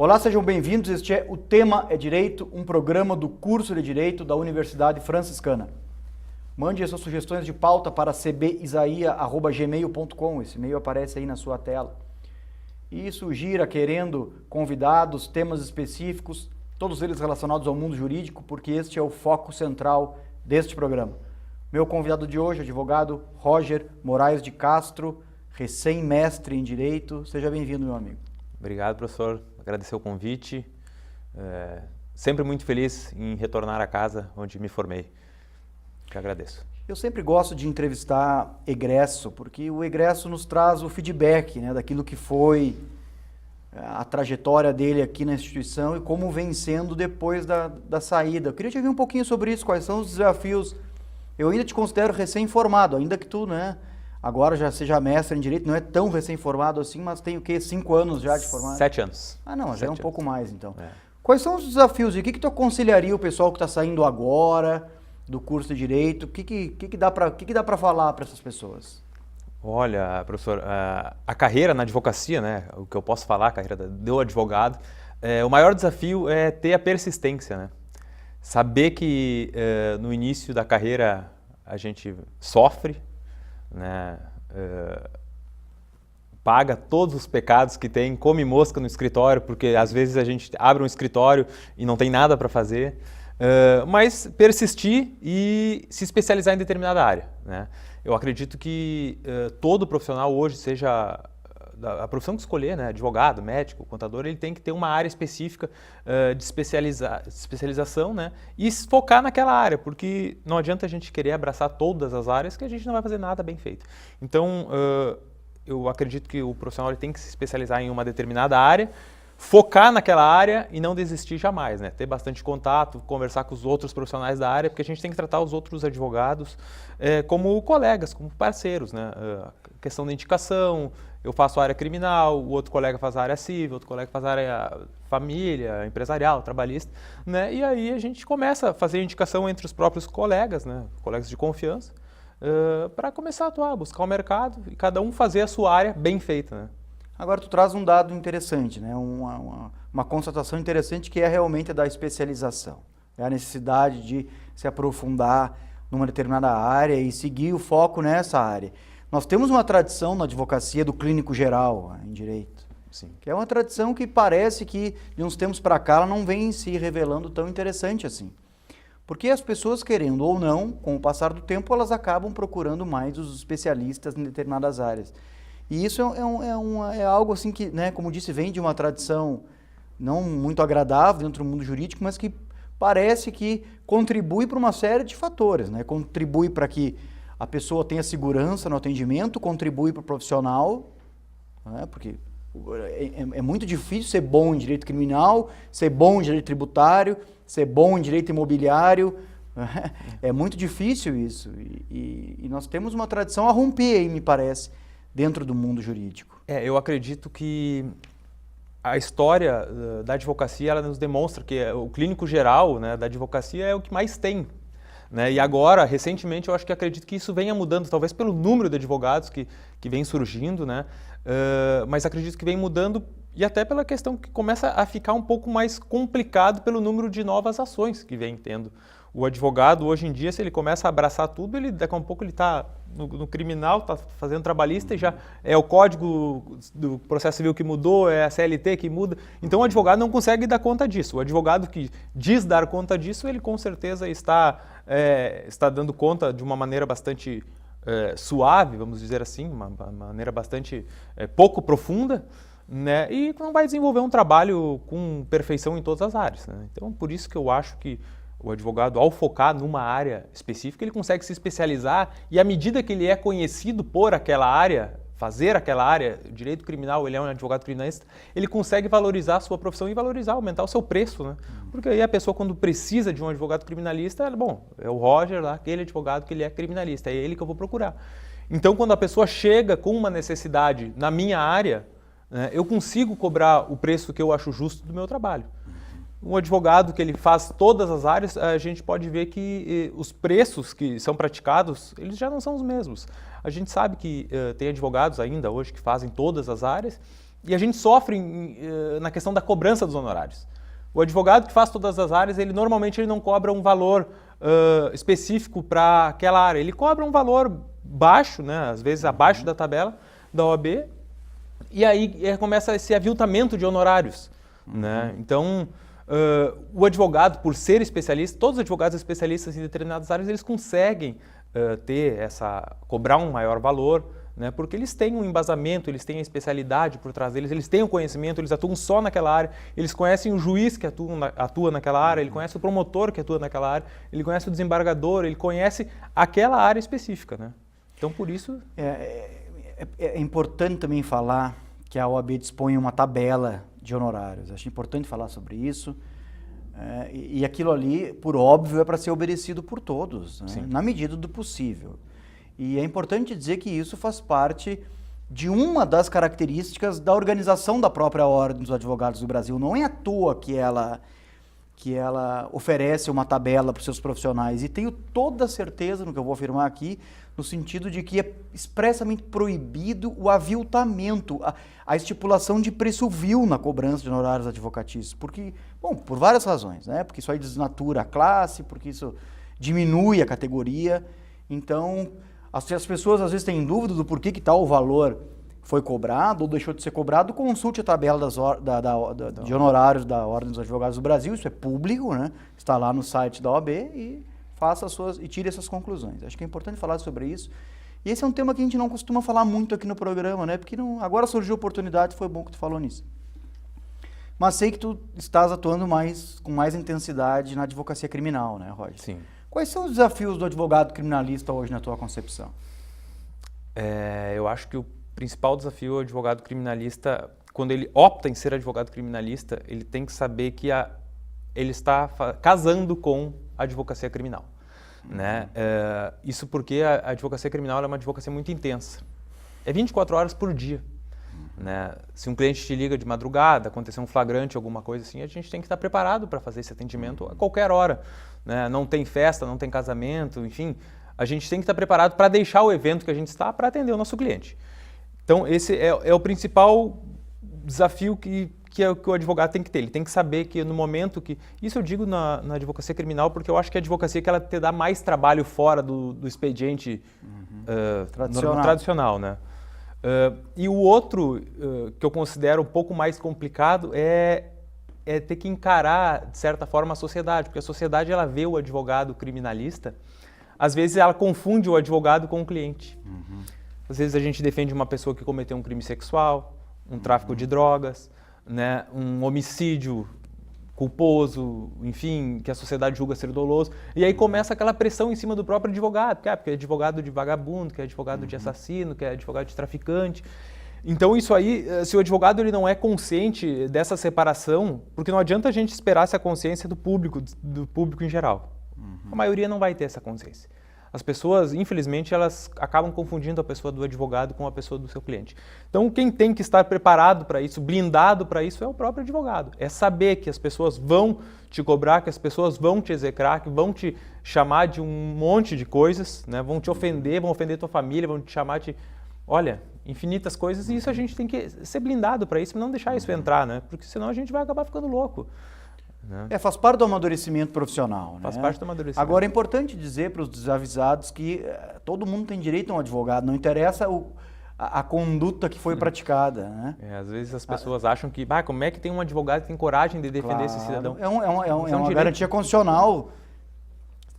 Olá, sejam bem-vindos. Este é O Tema é Direito, um programa do curso de Direito da Universidade Franciscana. Mande as suas sugestões de pauta para cbisaia@gmail.com. Esse e-mail aparece aí na sua tela. E sugira querendo convidados, temas específicos, todos eles relacionados ao mundo jurídico, porque este é o foco central deste programa. Meu convidado de hoje, advogado Roger Moraes de Castro, recém-mestre em Direito. Seja bem-vindo, meu amigo. Obrigado, professor. Agradecer o convite. Sempre muito feliz em retornar à casa onde me formei. Que agradeço. Eu sempre gosto de entrevistar egresso, porque o egresso nos traz o feedback, né, daquilo que foi a trajetória dele aqui na instituição e como vem sendo depois da saída. Eu queria te ouvir um pouquinho sobre isso, quais são os desafios. Eu ainda te considero recém-formado, ainda que tu, né, agora já seja mestre em Direito, não é tão recém-formado assim, mas tem o quê? 5 anos já de formado? 7 anos. Ah, não, já é um pouco mais, então. É. Quais são os desafios e o que tu aconselharia o pessoal que está saindo agora do curso de Direito? O que dá para falar para essas pessoas? Olha, professor, a carreira na advocacia, né, o que eu posso falar, a carreira do advogado, o maior desafio é ter a persistência, né? Saber que no início da carreira a gente sofre, né, paga todos os pecados que tem, come mosca no escritório, porque às vezes a gente abre um escritório e não tem nada para fazer, mas persistir e se especializar em determinada área, né? Eu acredito que todo profissional hoje, seja a profissão que escolher, né, advogado, médico, contador, ele tem que ter uma área específica de especialização, né, e focar naquela área, porque não adianta a gente querer abraçar todas as áreas que a gente não vai fazer nada bem feito. Então, eu acredito que o profissional ele tem que se especializar em uma determinada área, focar naquela área e não desistir jamais, né? Ter bastante contato, conversar com os outros profissionais da área, porque a gente tem que tratar os outros advogados como colegas, como parceiros, né? Questão da indicação, eu faço a área criminal, o outro colega faz a área civil, outro colega faz a área família, empresarial, trabalhista, né? E aí a gente começa a fazer indicação entre os próprios colegas, né? Colegas de confiança, para começar a atuar, buscar o mercado e cada um fazer a sua área bem feita, né? Agora tu traz um dado interessante, né? Uma constatação interessante que é realmente a da especialização. É a necessidade de se aprofundar numa determinada área e seguir o foco nessa área. Nós temos uma tradição na advocacia do clínico geral em Direito. Sim. Que é uma tradição que parece que de uns tempos para cá ela não vem se revelando tão interessante assim. Porque as pessoas, querendo ou não, com o passar do tempo, elas acabam procurando mais os especialistas em determinadas áreas. E isso é algo assim que, né, como disse, vem de uma tradição não muito agradável dentro do mundo jurídico, mas que parece que contribui para uma série de fatores, né? Contribui para que a pessoa tenha segurança no atendimento, contribui para o profissional, né? Porque é muito difícil ser bom em direito criminal, ser bom em direito tributário, ser bom em direito imobiliário. É muito difícil isso. E nós temos uma tradição a romper aí, me parece, dentro do mundo jurídico. Eu acredito que a história da advocacia ela nos demonstra que o clínico geral, né, da advocacia é o que mais tem, né? E agora, recentemente, eu acho que acredito que isso venha mudando, talvez pelo número de advogados que vem surgindo, né? Mas acredito que vem mudando e até pela questão que começa a ficar um pouco mais complicado pelo número de novas ações que vem tendo. O advogado, hoje em dia, se ele começa a abraçar tudo, daqui a um pouco ele está no criminal, está fazendo trabalhista e já é o código do processo civil que mudou, é a CLT que muda. Então o advogado não consegue dar conta disso. O advogado que diz dar conta disso, ele com certeza está dando conta de uma maneira bastante suave, vamos dizer assim, uma maneira bastante pouco profunda, né? E não vai desenvolver um trabalho com perfeição em todas as áreas, né? Então por isso que eu acho que o advogado, ao focar numa área específica, ele consegue se especializar e à medida que ele é conhecido por aquela área, fazer aquela área, direito criminal, ele é um advogado criminalista, ele consegue valorizar a sua profissão e valorizar, aumentar o seu preço, né? Porque aí a pessoa, quando precisa de um advogado criminalista, é o Roger lá, aquele advogado que ele é criminalista, é ele que eu vou procurar. Então, quando a pessoa chega com uma necessidade na minha área, né, eu consigo cobrar o preço que eu acho justo do meu trabalho. Um advogado que ele faz todas as áreas, a gente pode ver que os preços que são praticados, eles já não são os mesmos. A gente sabe que tem advogados ainda hoje que fazem todas as áreas E a gente sofre na questão da cobrança dos honorários. O advogado que faz todas as áreas, ele normalmente não cobra um valor específico para aquela área. Ele cobra um valor baixo, né, às vezes abaixo da tabela da OAB, e aí começa esse aviltamento de honorários. Né? Então, o advogado, por ser especialista, todos os advogados especialistas em determinadas áreas, eles conseguem cobrar um maior valor, né? Porque eles têm um embasamento, eles têm a especialidade por trás deles, eles têm o conhecimento, eles atuam só naquela área, eles conhecem o juiz que atua naquela área, ele conhece o promotor que atua naquela área, ele conhece o desembargador, ele conhece aquela área específica. Né? Então, por isso... É importante também falar que a OAB dispõe uma tabela de honorários. Acho importante falar sobre isso. E aquilo ali, por óbvio, é para ser obedecido por todos, né? Na medida do possível. E é importante dizer que isso faz parte de uma das características da organização da própria Ordem dos Advogados do Brasil. Não é à toa que ela oferece uma tabela para os seus profissionais. E tenho toda a certeza no que eu vou afirmar aqui, no sentido de que é expressamente proibido o aviltamento, a estipulação de preço vil na cobrança de honorários advocatícios. Porque, bom, por várias razões, né? Porque isso aí desnatura a classe, porque isso diminui a categoria. Então, as pessoas às vezes têm dúvida do porquê que tal valor foi cobrado ou deixou de ser cobrado. Consulte a tabela de honorários da Ordem dos Advogados do Brasil, isso é público, né? Está lá no site da OAB e tire essas conclusões. Acho que é importante falar sobre isso. E esse é um tema que a gente não costuma falar muito aqui no programa, né? Porque agora surgiu a oportunidade, foi bom que tu falou nisso. Mas sei que tu estás atuando com mais intensidade na advocacia criminal, né, Roger? Sim. Quais são os desafios do advogado criminalista hoje na tua concepção? Eu acho que o principal desafio do advogado criminalista, quando ele opta em ser advogado criminalista, ele tem que saber que ele está casando com a advocacia criminal. Né? Isso porque a advocacia criminal é uma advocacia muito intensa. É 24 horas por dia. Né? Se um cliente te liga de madrugada, acontecer um flagrante, alguma coisa assim, a gente tem que estar preparado para fazer esse atendimento a qualquer hora. Né? Não tem festa, não tem casamento, enfim, a gente tem que estar preparado para deixar o evento que a gente está para atender o nosso cliente. Então, esse é o principal desafio que o advogado tem que ter. Ele tem que saber que no momento que... Isso eu digo na advocacia criminal porque eu acho que a advocacia que ela te dá mais trabalho fora do expediente tradicional, né? E o outro que eu considero um pouco mais complicado é ter que encarar, de certa forma, a sociedade, porque a sociedade ela vê o advogado criminalista, às vezes ela confunde o advogado com o cliente. Às vezes a gente defende uma pessoa que cometeu um crime sexual, um tráfico de drogas, né, um homicídio culposo, enfim, que a sociedade julga ser doloso. E aí começa aquela pressão em cima do próprio advogado, porque é advogado de vagabundo, que é advogado de assassino, que é advogado de traficante. Então isso aí, se o advogado ele não é consciente dessa separação, porque não adianta a gente esperar essa consciência do público em geral. A maioria não vai ter essa consciência. As pessoas, infelizmente, elas acabam confundindo a pessoa do advogado com a pessoa do seu cliente. Então, quem tem que estar preparado para isso, blindado para isso, é o próprio advogado. É saber que as pessoas vão te cobrar, que as pessoas vão te execrar, que vão te chamar de um monte de coisas, né? Vão te ofender, vão ofender tua família, vão te chamar de, olha, infinitas coisas. E isso a gente tem que ser blindado para isso, não deixar isso entrar, né? Porque senão a gente vai acabar ficando louco. Faz parte do amadurecimento profissional. Faz parte do amadurecimento. Agora, é importante dizer para os desavisados que todo mundo tem direito a um advogado, não interessa a conduta que foi praticada. Né? Às vezes as pessoas acham que, como é que tem um advogado que tem coragem de defender esse cidadão? É uma garantia constitucional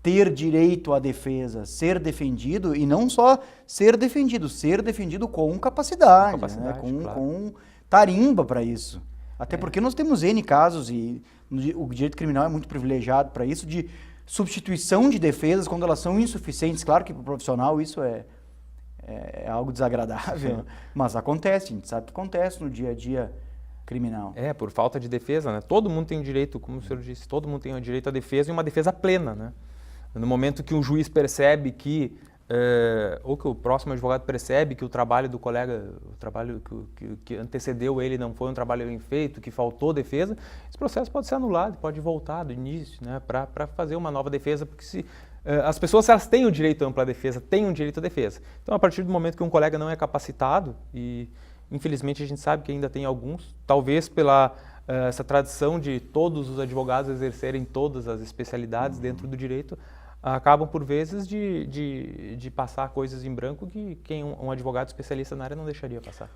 ter direito à defesa, ser defendido, e não só ser defendido com capacidade, né? Com tarimba para isso. Até porque nós temos N casos, e o direito criminal é muito privilegiado para isso, de substituição de defesas quando elas são insuficientes. Claro que para o profissional isso é algo desagradável, mas acontece, a gente sabe que acontece no dia a dia criminal. Por falta de defesa, né? Todo mundo tem direito, como o senhor disse, todo mundo tem o direito à defesa e uma defesa plena, né? No momento que um juiz percebe que ou que o próximo advogado percebe que o trabalho do colega, o trabalho que antecedeu ele não foi um trabalho bem feito, que faltou defesa, esse processo pode ser anulado, pode voltar do início, né, para fazer uma nova defesa, porque as pessoas elas têm o direito à ampla defesa, têm o direito à defesa. Então, a partir do momento que um colega não é capacitado e Infelizmente, a gente sabe que ainda tem alguns, talvez pela essa tradição de todos os advogados exercerem todas as especialidades dentro do direito, acabam, por vezes, de passar coisas em branco que quem um advogado especialista na área não deixaria passar.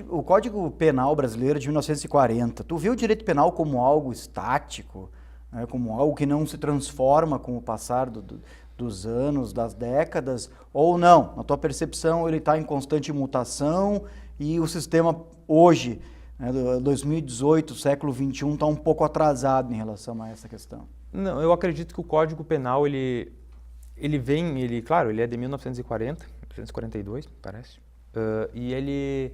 O Código Penal brasileiro de 1940, tu vê o direito penal como algo estático, né, como algo que não se transforma com o passar dos anos, das décadas, ou não? Na tua percepção, ele está em constante mutação e o sistema hoje, né, 2018, século XXI, está um pouco atrasado em relação a essa questão? Não, eu acredito que o Código Penal, ele claro, ele é de 1940, 1942, parece, e ele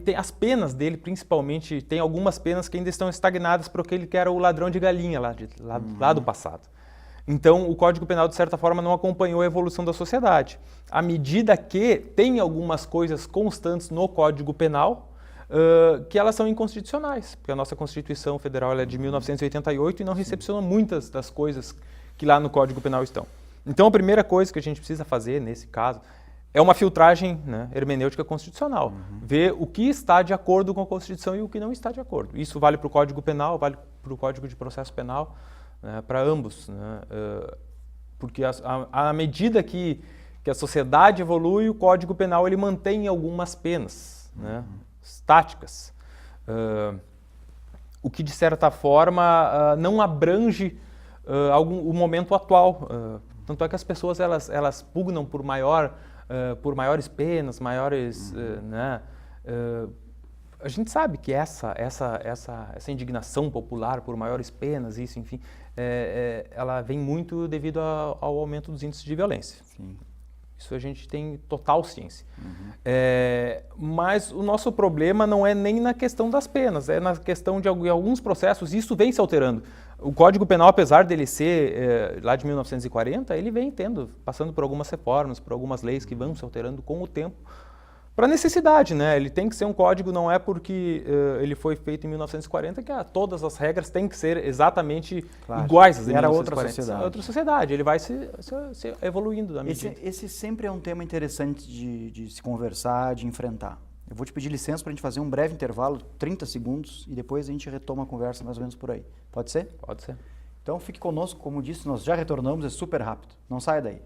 tem as penas dele, principalmente, tem algumas penas que ainda estão estagnadas por aquele que era o ladrão de galinha lá do passado. Então, o Código Penal, de certa forma, não acompanhou a evolução da sociedade. À medida que tem algumas coisas constantes no Código Penal, que elas são inconstitucionais, porque a nossa Constituição Federal ela é de 1988 e não recepciona muitas das coisas que lá no Código Penal estão. Então, a primeira coisa que a gente precisa fazer, nesse caso, é uma filtragem, né, hermenêutica constitucional. Ver o que está de acordo com a Constituição e o que não está de acordo. Isso vale para o Código Penal, vale para o Código de Processo Penal, né, para ambos. Né, porque à medida que a sociedade evolui, o Código Penal ele mantém algumas penas, né, estáticas, o que de certa forma não abrange o momento atual. Tanto é que as pessoas elas pugnam por maiores penas, maiores, né, a gente sabe que essa indignação popular por maiores penas, isso, enfim, ela vem muito devido ao aumento dos índices de violência. Sim. Isso a gente tem total ciência. Mas o nosso problema não é nem na questão das penas, é na questão de alguns processos, e isso vem se alterando. O Código Penal, apesar dele ser lá de 1940, ele vem passando por algumas reformas, por algumas leis que vão se alterando com o tempo, para necessidade, né? Ele tem que ser um código, não é porque ele foi feito em 1940 que todas as regras têm que ser exatamente iguais às de 1940. Era outra sociedade. É outra sociedade, ele vai se evoluindo à medida. Esse sempre é um tema interessante de se conversar, de enfrentar. Eu vou te pedir licença para a gente fazer um breve intervalo, 30 segundos, e depois a gente retoma a conversa mais ou menos por aí. Pode ser? Pode ser. Então fique conosco, como disse, nós já retornamos, é super rápido. Não saia daí.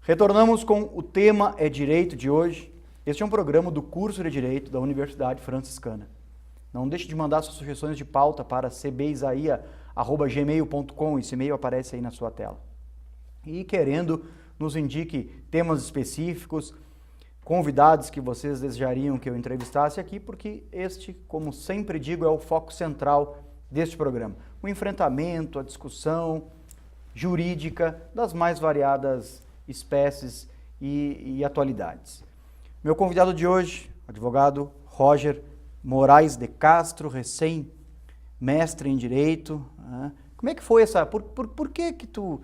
Retornamos com o tema é Direito de hoje. Este é um programa do curso de Direito da Universidade Franciscana. Não deixe de mandar suas sugestões de pauta para cbisaia@gmail.com, esse e-mail aparece aí na sua tela. E querendo, nos indique temas específicos, convidados que vocês desejariam que eu entrevistasse aqui, porque este, como sempre digo, é o foco central deste programa. O enfrentamento, a discussão jurídica das mais variadas espécies e atualidades. Meu convidado de hoje, advogado Roger Moraes de Castro, recém-mestre em Direito. Como é que foi essa... Por que tu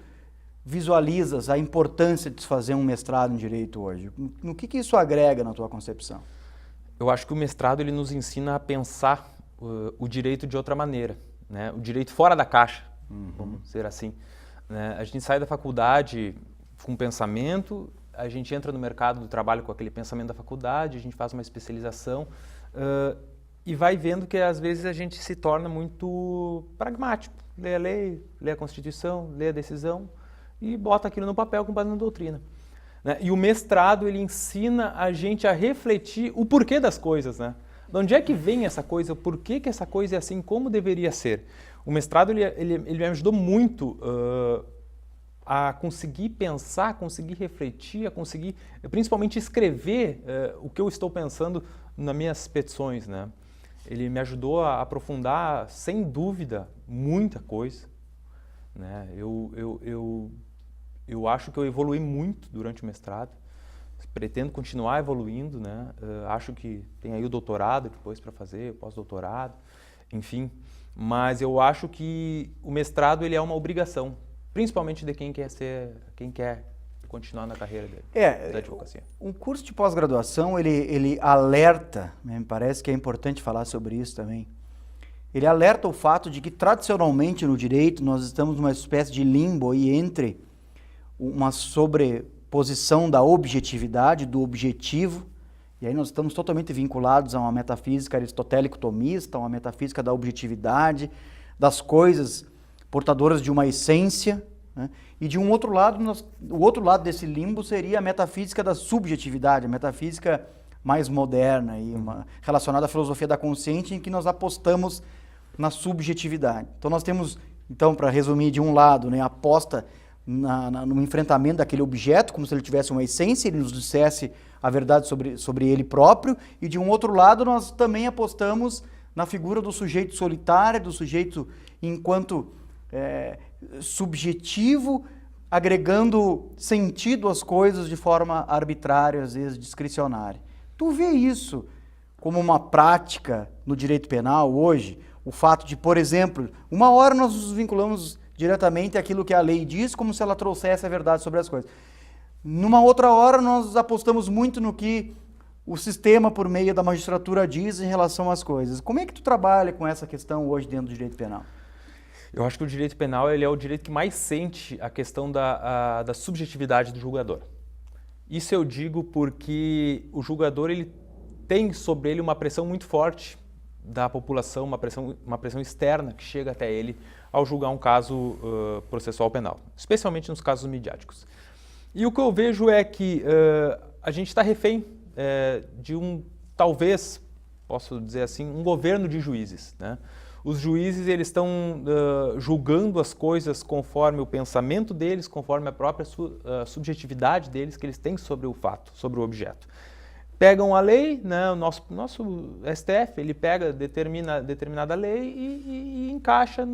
visualizas a importância de se fazer um mestrado em Direito hoje? No que isso agrega na tua concepção? Eu acho que o mestrado ele nos ensina a pensar o direito de outra maneira, né? O direito fora da caixa, vamos dizer assim. Né? A gente sai da faculdade com um pensamento, a gente entra no mercado do trabalho com aquele pensamento da faculdade, a gente faz uma especialização e vai vendo que às vezes a gente se torna muito pragmático. Lê a lei, lê a Constituição, lê a decisão e bota aquilo no papel com base na doutrina. Né? E o mestrado ele ensina a gente a refletir o porquê das coisas. Né? De onde é que vem essa coisa, o porquê que essa coisa é assim, como deveria ser. O mestrado ele me ajudou muito a conseguir pensar, conseguir refletir, a conseguir principalmente escrever o que eu estou pensando nas minhas petições, né? Ele me ajudou a aprofundar, sem dúvida, muita coisa, né? Eu acho que eu evolui muito durante o mestrado, pretendo continuar evoluindo, né? Acho que tem aí o doutorado depois para fazer, o pós-doutorado, enfim. Mas eu acho que o mestrado ele é uma obrigação, principalmente de quem quer continuar na carreira dele, da advocacia. Um curso de pós-graduação, ele alerta, né, me parece que é importante falar sobre isso também, ele alerta o fato de que tradicionalmente no direito nós estamos numa espécie de limbo aí entre uma sobreposição da objetividade, do objetivo, e aí nós estamos totalmente vinculados a uma metafísica aristotélico-tomista, uma metafísica da objetividade, das coisas portadoras de uma essência, né? E de um outro lado, o outro lado desse limbo seria a metafísica da subjetividade, a metafísica mais moderna, e relacionada à filosofia da consciência, em que nós apostamos na subjetividade. Então nós temos, para resumir, de um lado, né, a aposta no enfrentamento daquele objeto, como se ele tivesse uma essência, ele nos dissesse a verdade sobre ele próprio, e de um outro lado nós também apostamos na figura do sujeito solitário, do sujeito enquanto subjetivo, agregando sentido às coisas de forma arbitrária, às vezes discricionária. Tu vê isso como uma prática no direito penal hoje? O fato de, por exemplo, uma hora nós nos vinculamos diretamente àquilo que a lei diz, como se ela trouxesse a verdade sobre as coisas. Numa outra hora nós apostamos muito no que o sistema, por meio da magistratura, diz em relação às coisas. Como é que tu trabalha com essa questão hoje dentro do direito penal? Eu acho que o direito penal ele é o direito que mais sente a questão da subjetividade do julgador. Isso eu digo porque o julgador ele tem sobre ele uma pressão muito forte da população, uma pressão externa que chega até ele ao julgar um caso processual penal, especialmente nos casos midiáticos. E o que eu vejo é que a gente está refém de talvez, posso dizer assim, um governo de juízes, né? Os juízes eles estão julgando as coisas conforme o pensamento deles, conforme a própria subjetividade deles que eles têm sobre o fato, sobre o objeto. Pegam a lei, né, o nosso STF, ele pega, determina determinada lei e encaixa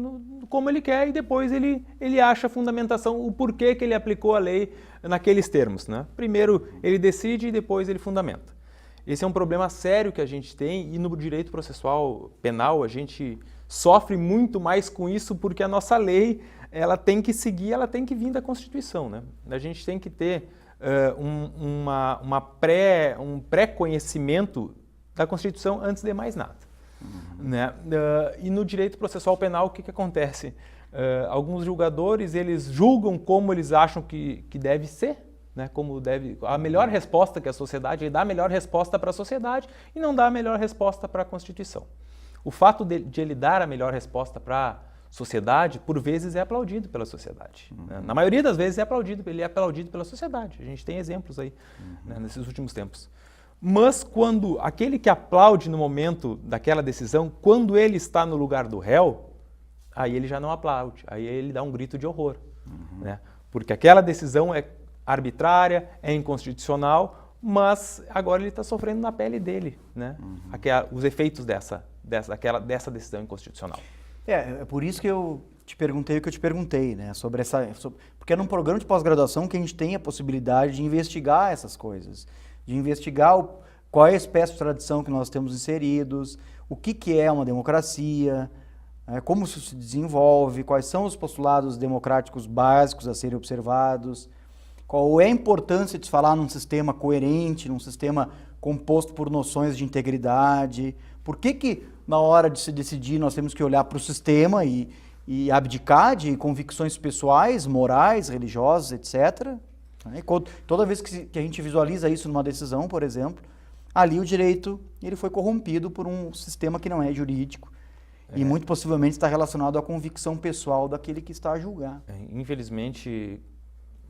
como ele quer e depois ele acha a fundamentação, o porquê que ele aplicou a lei naqueles termos, né? Primeiro ele decide e depois ele fundamenta. Esse é um problema sério que a gente tem e no direito processual penal a gente sofre muito mais com isso porque a nossa lei ela tem que seguir, ela tem que vir da Constituição, né? A gente tem que ter um pré-conhecimento da Constituição antes de mais nada. Né? E no direito processual penal, o que acontece? Alguns julgadores, eles julgam como eles acham que deve ser, né? A melhor resposta que a sociedade, ele dá a melhor resposta para a sociedade e não dá a melhor resposta para a Constituição. O fato de ele dar a melhor resposta para a sociedade, por vezes é aplaudido pela sociedade. Né? Na maioria das vezes ele é aplaudido pela sociedade. A gente tem exemplos aí né, nesses últimos tempos. Mas quando aquele que aplaude no momento daquela decisão, quando ele está no lugar do réu, aí ele já não aplaude, aí ele dá um grito de horror. Né? Porque aquela decisão é arbitrária, é inconstitucional, mas agora ele está sofrendo na pele dele, né? Os efeitos dessa decisão inconstitucional. É por isso que eu te perguntei o que eu te perguntei, né? Porque é num programa de pós-graduação que a gente tem a possibilidade de investigar essas coisas, de investigar qual é a espécie de tradição que nós temos inseridos, o que é uma democracia, como isso se desenvolve, quais são os postulados democráticos básicos a serem observados, qual é a importância de se falar num sistema coerente, num sistema composto por noções de integridade, por que na hora de se decidir nós temos que olhar para o sistema e abdicar de convicções pessoais, morais, religiosas, etc. Toda vez que a gente visualiza isso numa decisão, por exemplo, ali o direito ele foi corrompido por um sistema que não é jurídico e muito possivelmente está relacionado à convicção pessoal daquele que está a julgar. Infelizmente...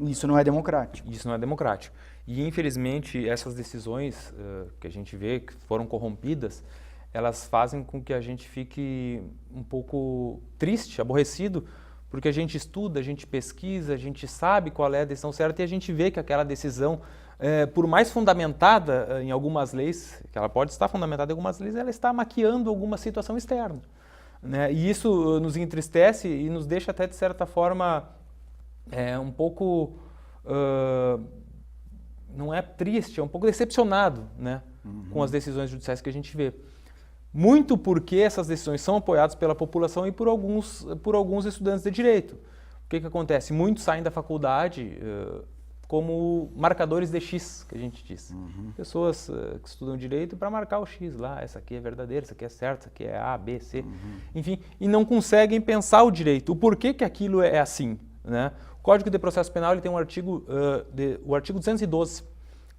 Isso não é democrático. Isso não é democrático. E infelizmente essas decisões que a gente vê que foram corrompidas, elas fazem com que a gente fique um pouco triste, aborrecido, porque a gente estuda, a gente pesquisa, a gente sabe qual é a decisão certa e a gente vê que aquela decisão, por mais fundamentada em algumas leis, que ela pode estar fundamentada em algumas leis, ela está maquiando alguma situação externa, né? E isso nos entristece e nos deixa até, de certa forma, um pouco, não é triste, é um pouco decepcionado, né? Com as decisões judiciais que a gente vê. Muito porque essas decisões são apoiadas pela população e por alguns estudantes de direito. O que acontece? Muitos saem da faculdade como marcadores de X, que a gente diz. Pessoas que estudam direito para marcar o X lá, essa aqui é verdadeira, essa aqui é certa, essa aqui é A, B, C, enfim, e não conseguem pensar o direito, o porquê que aquilo é assim, né? O Código de Processo Penal ele tem um artigo, o artigo 212,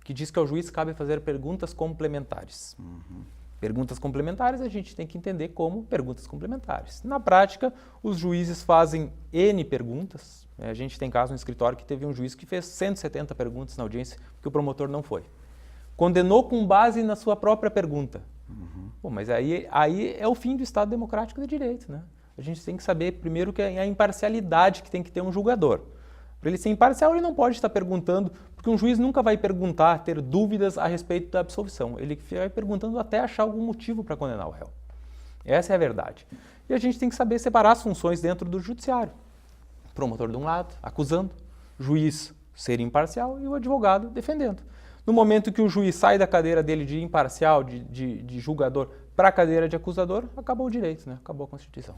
que diz que ao juiz cabe fazer perguntas complementares. Perguntas complementares a gente tem que entender como perguntas complementares. Na prática, os juízes fazem N perguntas. A gente tem caso no escritório que teve um juiz que fez 170 perguntas na audiência porque o promotor não foi. Condenou com base na sua própria pergunta. Bom, mas aí é o fim do Estado Democrático de Direito, né? A gente tem que saber primeiro que é a imparcialidade que tem que ter um julgador. Para ele ser imparcial, ele não pode estar perguntando, porque um juiz nunca vai perguntar, ter dúvidas a respeito da absolvição. Ele vai perguntando até achar algum motivo para condenar o réu. Essa é a verdade. E a gente tem que saber separar as funções dentro do judiciário. Promotor de um lado, acusando, juiz ser imparcial e o advogado defendendo. No momento que o juiz sai da cadeira dele de imparcial, de julgador, para a cadeira de acusador, acabou o direito, né? Acabou a Constituição.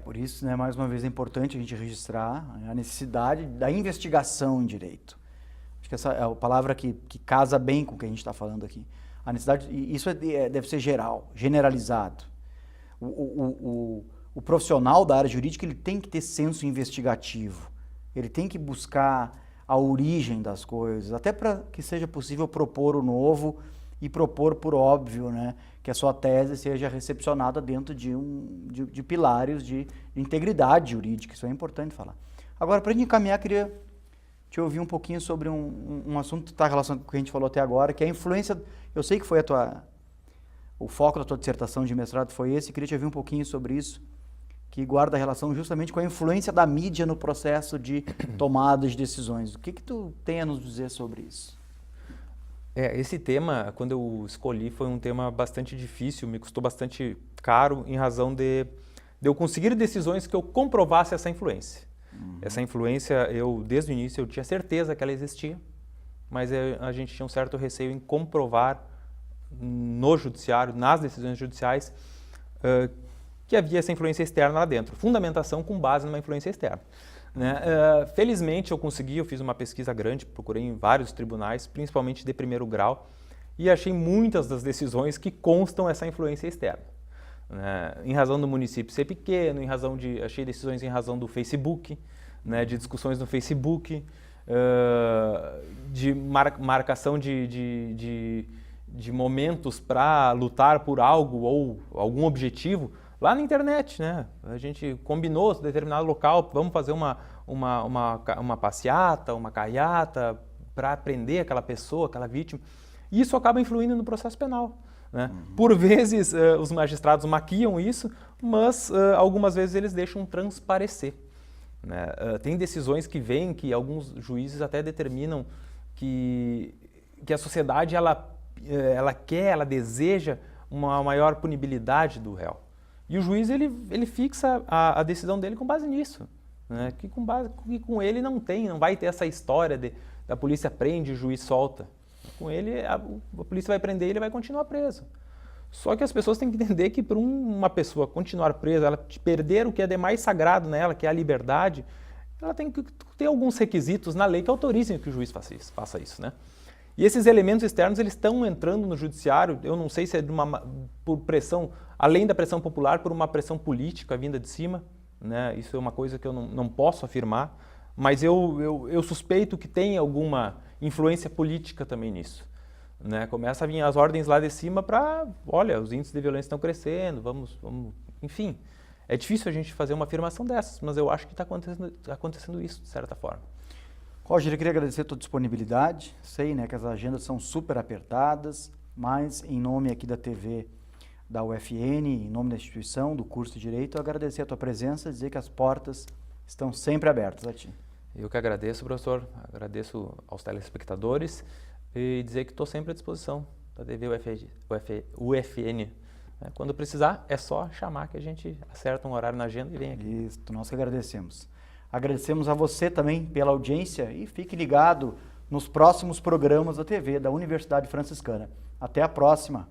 Por isso, né, mais uma vez, é importante a gente registrar a necessidade da investigação em direito. Acho que essa é a palavra que casa bem com o que a gente está falando aqui. A necessidade, isso deve ser geral, generalizado. O profissional da área jurídica ele tem que ter senso investigativo. Ele tem que buscar a origem das coisas, até para que seja possível propor o novo e propor por óbvio, né, que a sua tese seja recepcionada dentro de pilares de integridade jurídica. Isso é importante falar. Agora, para a gente encaminhar, queria te ouvir um pouquinho sobre um assunto que está relacionado com o que a gente falou até agora, que é a influência. Eu sei que foi o foco da tua dissertação de mestrado foi esse, queria te ouvir um pouquinho sobre isso, que guarda relação justamente com a influência da mídia no processo de tomada de decisões. O que tu tem a nos dizer sobre isso? Esse tema, quando eu escolhi, foi um tema bastante difícil, me custou bastante caro em razão de eu conseguir decisões que eu comprovasse essa influência. Essa influência, desde o início, eu tinha certeza que ela existia, mas a gente tinha um certo receio em comprovar no judiciário, nas decisões judiciais, que havia essa influência externa lá dentro. Fundamentação com base numa influência externa. Né? Felizmente eu consegui, eu fiz uma pesquisa grande, procurei em vários tribunais, principalmente de primeiro grau, e achei muitas das decisões que constam essa influência externa. Né? Em razão do município ser pequeno, achei decisões em razão do Facebook, né? De discussões no Facebook, de marcação de momentos para lutar por algo ou algum objetivo, lá na internet, né? A gente combinou determinado local, vamos fazer uma passeata, uma carreata para prender aquela pessoa, aquela vítima. E isso acaba influindo no processo penal, né? Por vezes os magistrados maquiam isso, mas algumas vezes eles deixam transparecer. Né? Tem decisões que vêm que alguns juízes até determinam que a sociedade ela deseja uma maior punibilidade do réu. E o juiz ele fixa a decisão dele com base nisso, né? Que com ele não vai ter essa história da polícia prende e o juiz solta. Com ele, a polícia vai prender e ele vai continuar preso. Só que as pessoas têm que entender que para uma pessoa continuar presa, ela perder o que é de mais sagrado nela, que é a liberdade, ela tem que ter alguns requisitos na lei que autorizem que o juiz faça isso, né? E esses elementos externos eles estão entrando no judiciário, eu não sei se é por pressão, além da pressão popular, por uma pressão política vinda de cima, né? Isso é uma coisa que eu não posso afirmar, mas eu suspeito que tem alguma influência política também nisso. Né? Começa a vir as ordens lá de cima para, olha, os índices de violência estão crescendo, vamos, enfim. É difícil a gente fazer uma afirmação dessas, mas eu acho que está acontecendo isso, de certa forma. Roger, eu queria agradecer a tua disponibilidade. Sei, né, que as agendas são super apertadas, mas em nome aqui da TV da UFN, em nome da instituição, do curso de Direito, eu agradecer a tua presença, dizer que as portas estão sempre abertas a ti. Eu que agradeço, professor, agradeço aos telespectadores e dizer que estou sempre à disposição da TV UFN. Quando precisar, é só chamar que a gente acerta um horário na agenda e vem aqui. Isso, nós que agradecemos. Agradecemos a você também pela audiência e fique ligado nos próximos programas da TV da Universidade Franciscana. Até a próxima!